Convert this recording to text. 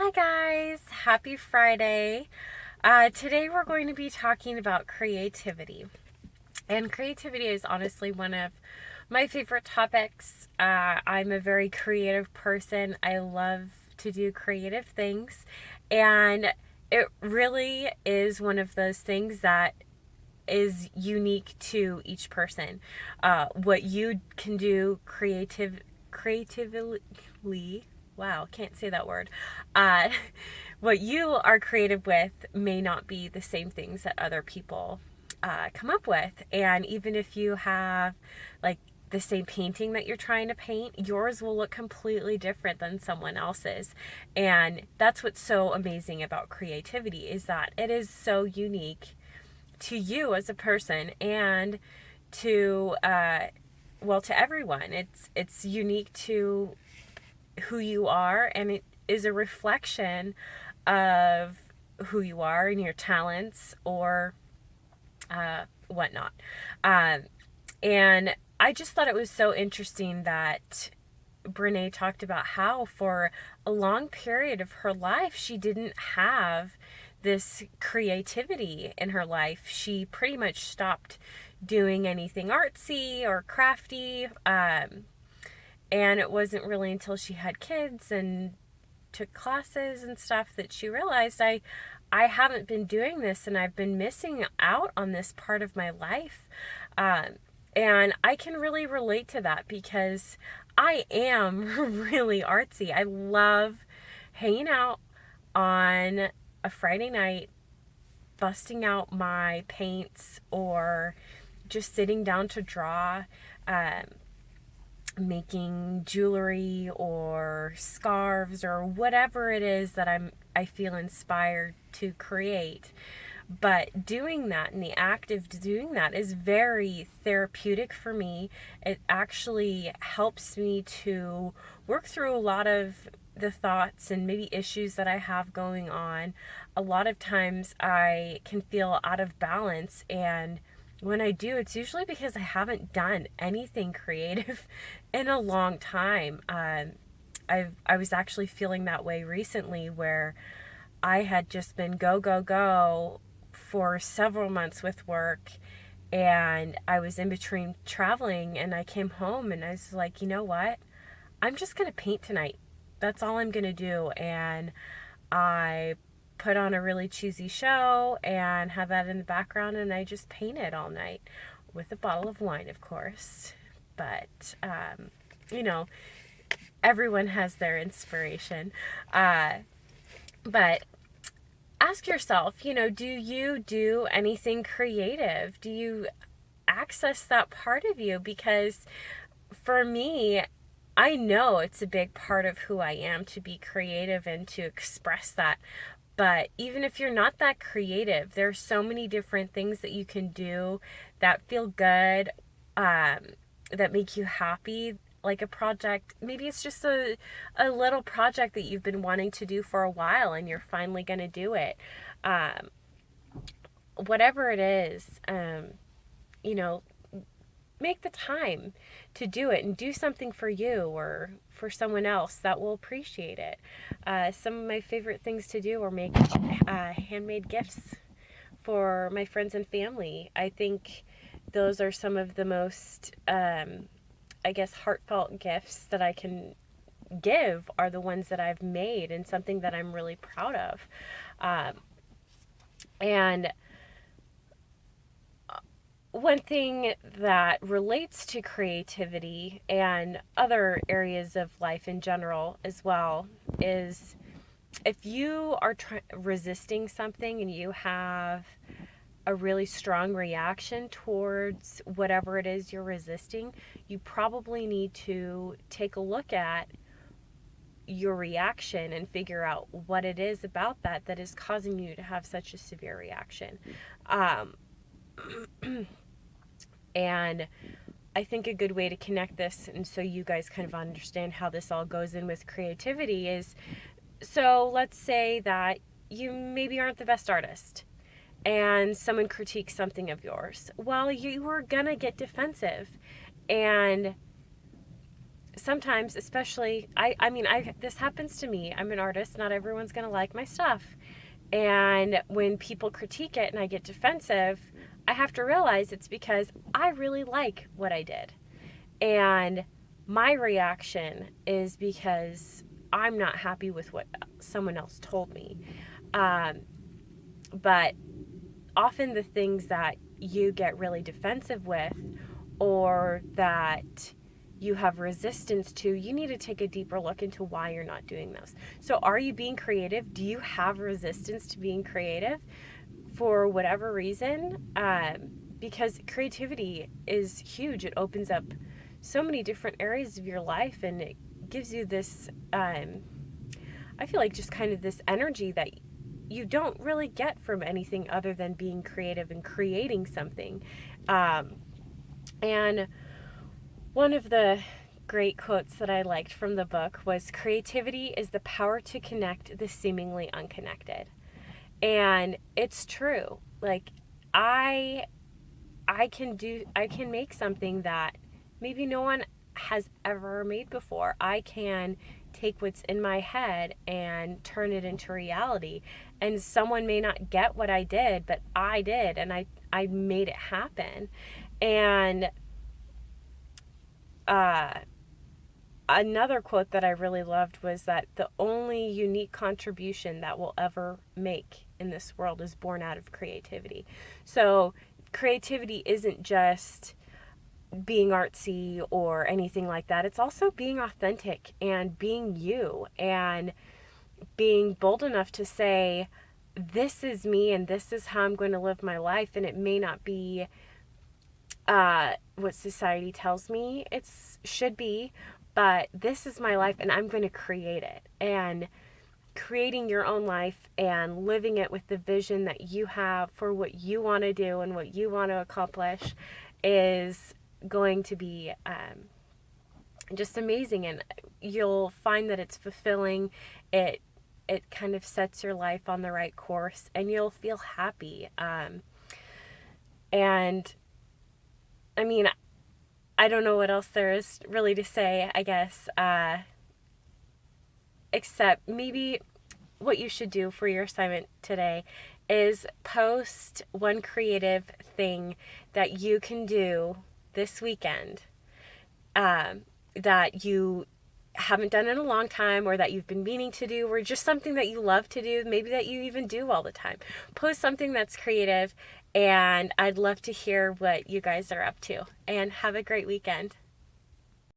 Hi guys, happy Friday. Today we're going to be talking about creativity. And creativity is honestly one of my favorite topics. I'm a very creative person. I love to do creative things. And it really is one of those things that is unique to each person. What you can do creatively, wow, can't say that word. Uh, what you are creative with may not be the same things that other people come up with. And even if you have like the same painting that you're trying to paint, yours will look completely different than someone else's. And that's what's so amazing about creativity is that it is so unique to you as a person and to to everyone. It's unique to who you are, and it is a reflection of who you are and your talents or whatnot. Um, and I just thought it was so interesting that Brene talked about how for a long period of her life she didn't have this creativity in her life. She pretty much stopped doing anything artsy or crafty. And it wasn't really until she had kids and took classes and stuff that she realized I haven't been doing this and I've been missing out on this part of my life. And I can really relate to that because I am really artsy. I love hanging out on a Friday night, busting out my paints or just sitting down to draw, um, making jewelry or scarves or whatever it is that I feel inspired to create. But doing that and the act of doing that is very therapeutic for me. It actually helps me to work through a lot of the thoughts and maybe issues that I have going on. A lot of times I can feel out of balance, and when I do, it's usually because I haven't done anything creative in a long time. I was actually feeling that way recently where I had just been go, go, go for several months with work, and I was in between traveling, and I came home and I was like, you know what? I'm just going to paint tonight. That's all I'm going to do. And I put on a really cheesy show and had that in the background, and I just painted all night with a bottle of wine, of course. But, you know, everyone has their inspiration. But ask yourself, do you do anything creative? Do you access that part of you? Because for me, I know it's a big part of who I am to be creative and to express that. But even if you're not that creative, there's so many different things that you can do that feel good, that make you happy. Like a project, maybe it's just a little project that you've been wanting to do for a while and you're finally going to do it. Um, Whatever it is, you know, make the time to do it and do something for you or for someone else that will appreciate it. Some of my favorite things to do are make handmade gifts for my friends and family. I think those are some of the most, I guess, heartfelt gifts that I can give are the ones that I've made and something that I'm really proud of. And one thing that relates to creativity and other areas of life in general as well is if you are resisting something and you have a really strong reaction towards whatever it is you're resisting, you probably need to take a look at your reaction and figure out what it is about that is causing you to have such a severe reaction. Um, and I think a good way to connect this and so you guys kind of understand how this all goes in with creativity is, so let's say that you maybe aren't the best artist and someone critiques something of yours. Well, you are gonna get defensive. And sometimes, especially, I this happens to me. I'm an artist. Not everyone's going to like my stuff. And when people critique it and I get defensive, I have to realize it's because I really like what I did. And my reaction is because I'm not happy with what someone else told me. But often the things that you get really defensive with, or that you have resistance to, you need to take a deeper look into why you're not doing those. So are you being creative? Do you have resistance to being creative for whatever reason? Because creativity is huge. It opens up so many different areas of your life, and it gives you this, I feel like, just kind of this energy that you don't really get from anything other than being creative and creating something. And one of the great quotes that I liked from the book was, creativity is the power to connect the seemingly unconnected. And it's true. Like, I can make something that maybe no one has ever made before. I can take what's in my head and turn it into reality. And someone may not get what I did, but I did, and I made it happen. And another quote that I really loved was that the only unique contribution that we'll ever make in this world is born out of creativity. So creativity isn't just being artsy or anything like that. It's also being authentic and being you, and being bold enough to say, this is me and this is how I'm going to live my life. And it may not be what society tells me it should be, but this is my life and I'm going to create it. And creating your own life and living it with the vision that you have for what you want to do and what you want to accomplish is going to be just amazing. And you'll find that it's fulfilling. It kind of sets your life on the right course, and you'll feel happy. And I mean, I don't know what else there is really to say, I guess, except maybe what you should do for your assignment today is post one creative thing that you can do this weekend, that you haven't done in a long time, or that you've been meaning to do, or just something that you love to do, maybe that you even do all the time. Post something that's creative, and I'd love to hear what you guys are up to. And have a great weekend.